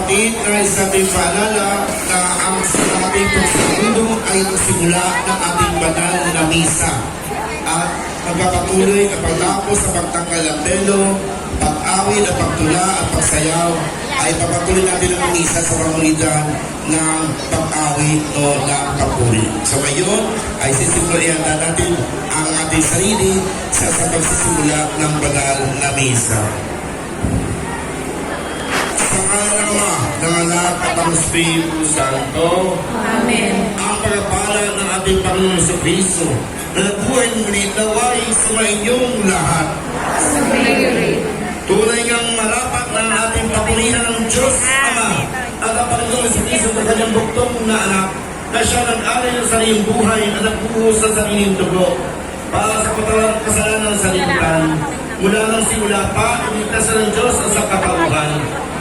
kapatid, nais natin paalala na ang ating pagsaludo ay simula ng ating banal na misa at magpapatuloy na pagtapos sa pagtanggal ng telo, pag-awit at pagtula at pagsayaw ay papatuloy natin ang misa sa pamamagitan ng pag-awit o ng papuri. So ngayon ay sisimulan natin ang ating sarili sa pagsisimula ng banal na misa. Sa ngalan ng Ama, ng Anak at ng Espiritu Santo. Amen. Ang pagpapala ng ating Panginoon sa Kristo na nabuhay muli naway sa inyong lahat. Tunay ngang marapat na ating papurihan ng Diyos Ama at ang Panginoon sa Kristo ng kanyang buktong na anak na siya nag-alay ng sariling buhay at nagbuhos sa sariling dugo para sa katawan at kasalanan ng salimutan. Mula ng simula pa, iligtas ng Diyos ang sa kaparuhan.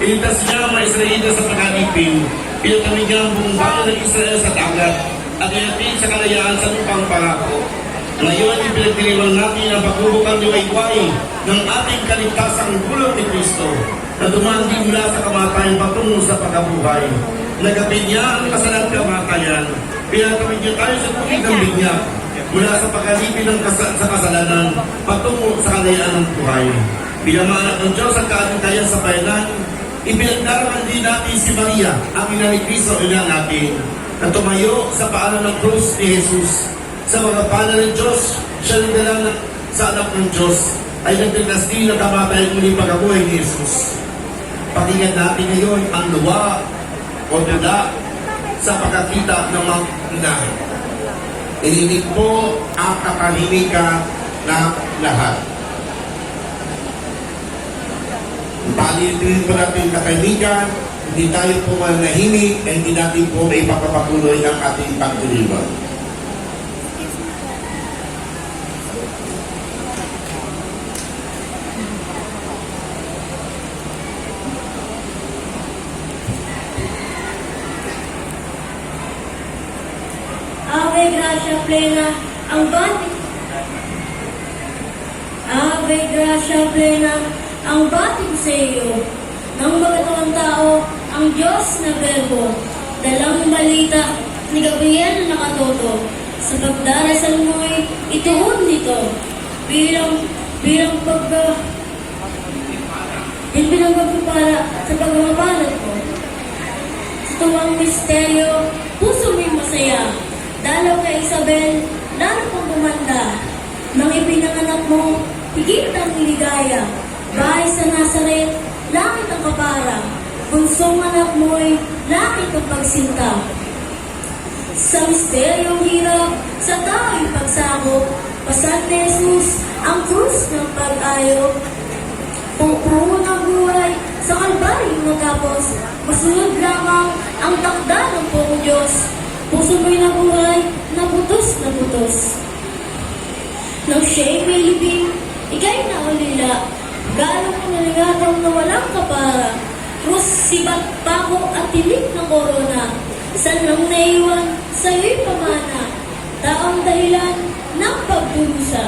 Iligtas niya ang mga Israelita sa pag-alipin. Pinatawid niya ang buong bayan ng Israel sa dagat at inatid sa kalayaan sa lupang pangako. Ngayon, ipinagdiriwang natin ang pagbubukang liwayway ng ating kaligtasang gulong ni Kristo na dumandi mula sa kamatayan patungo sa pagkabuhay. Nagapit niya ang kasalan at kamatayan. Pinatawid niya tayo sa bukid ng binyag mula sa pag-alipin sa kasalanan patungo sa kalayaan ng buhay. Bilang mga anak ng Diyos at kaalintayan sa bayanan, ipinagdaraman din natin si Maria, ang ina ni Kristo, ina natin, na tumayo sa paanan ng krus ni Jesus. Sa mga paanan ng Diyos, siya nagdala sa anak ng Diyos, ay nagtignas din na kamatayan muli pagkabuhay ni Jesus. Pakinggan natin ngayon ang luwa o dada sa pagkakita ng mga ina. Ininig po ang katahimikan ng lahat. Palitin po natin katahimikan, hindi tayo po manahimik, at hindi natin po may papapatuloy ang ating pagdiriwang. Ave Gracia Plena, ang batik. Ave Gracia Plena, ang batik sa iyo. Nang magkatawang tao, ang Diyos na Verbo, dalang balita ni Gabriel na nakatoto. Sa pagdarasal mo'y ituon nito bilang pagpapala sa pagmamapalat ko. Sa tuwang misteryo, puso mo'y masaya. Dalaw kay Isabel, lalo kang gumanda. Nang ipinanganak mo, higit ang ligaya. Bahay sa Nazaret, langit ang kapara. Bunsong anak mo'y langit ang pagsinta. Sa misteryong hirap, sa tao'y pagsakop, pasal ni Jesus ang krus ng pag-ayo. Pupuo ng buhay, sa kalbaryo natapos, masunod lamang ang takda ng buong Diyos. Puso mo'y nabuhay, naputos na putos. Nang siya'y may libing, ika'y naulila, galong naligatang na walang kapara. Krus, sibat, pako at tinik ng korona. Saan lang naiwan, sa'yo'y pamana. Taong dahilan ng pagdurusa.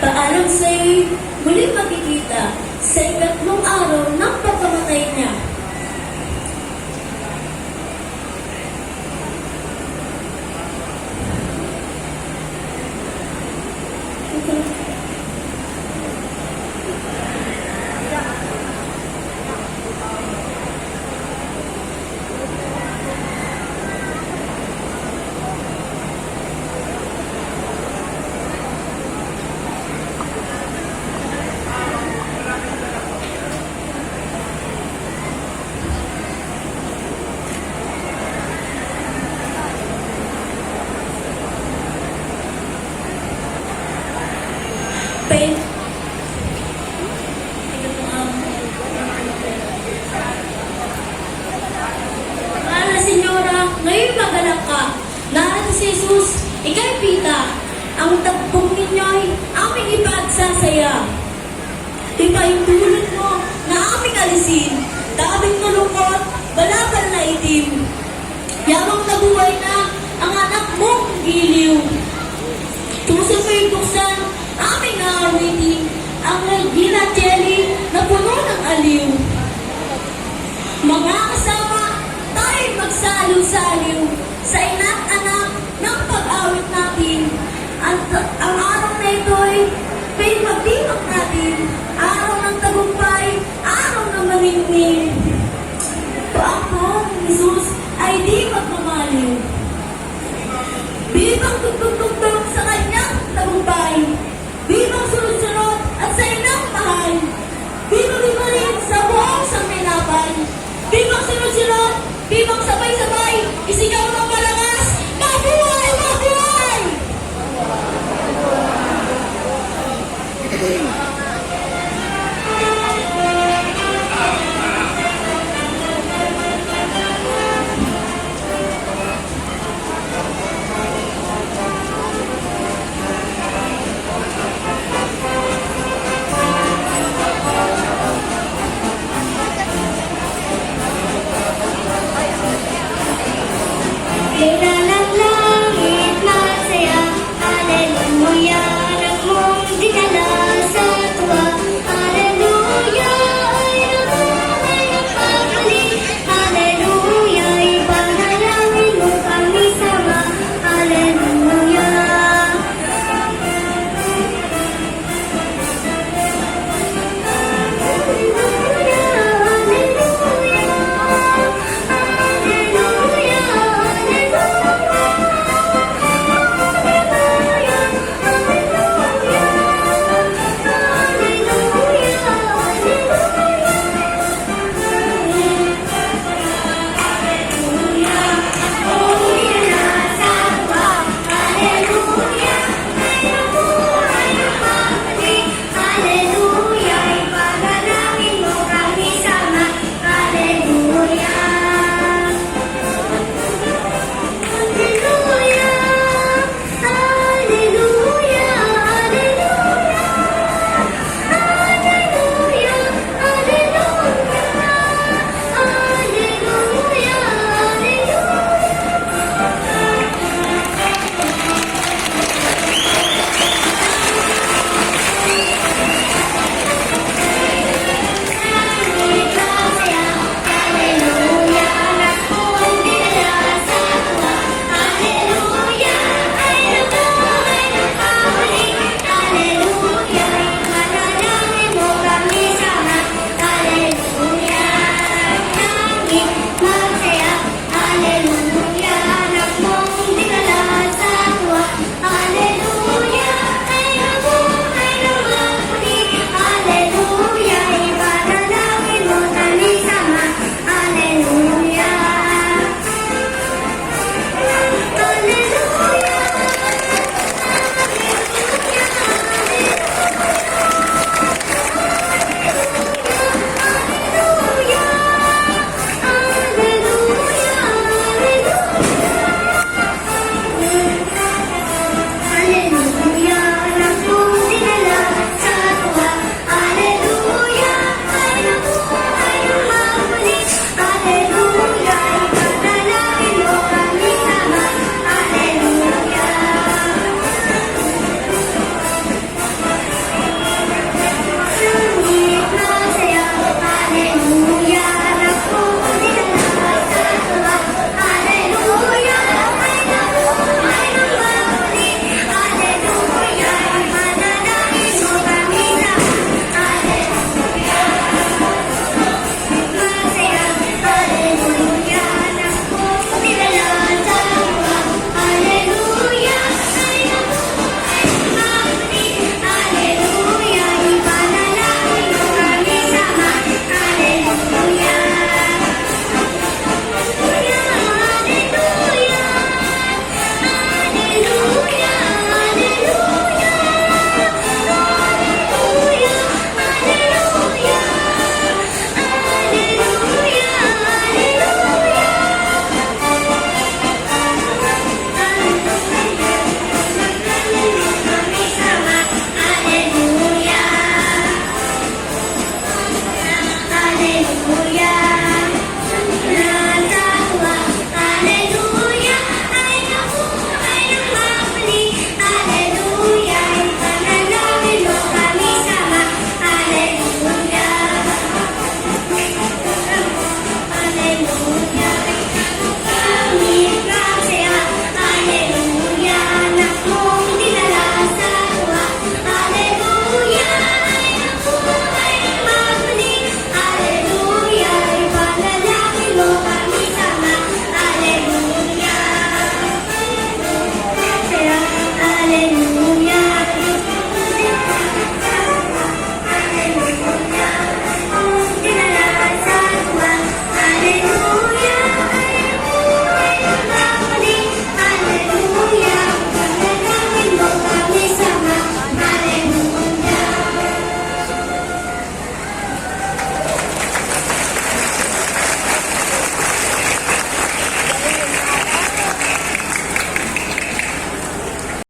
Paalam sa'yo'y muli makikita sa ikatlong araw ng pagkamatay niya. Mahal Senyora, ngayon magalak ka. Narito si Jesus, ika'y pita. Ang tagpong ninyo'y aming ipagsasaya. Ipaintulot mo na aming alisin. Daming nalungkot, balabal na itim. Yamang nabuhay na ang anak mong giliw. Puso mo'y buksan, aming aawitin. Ang Regina Jelly na puno ng aliw. dilim, araw ng tagumpay, araw ng maningning. Paakong Jesus ay di magmamaliw. Bibang tugtog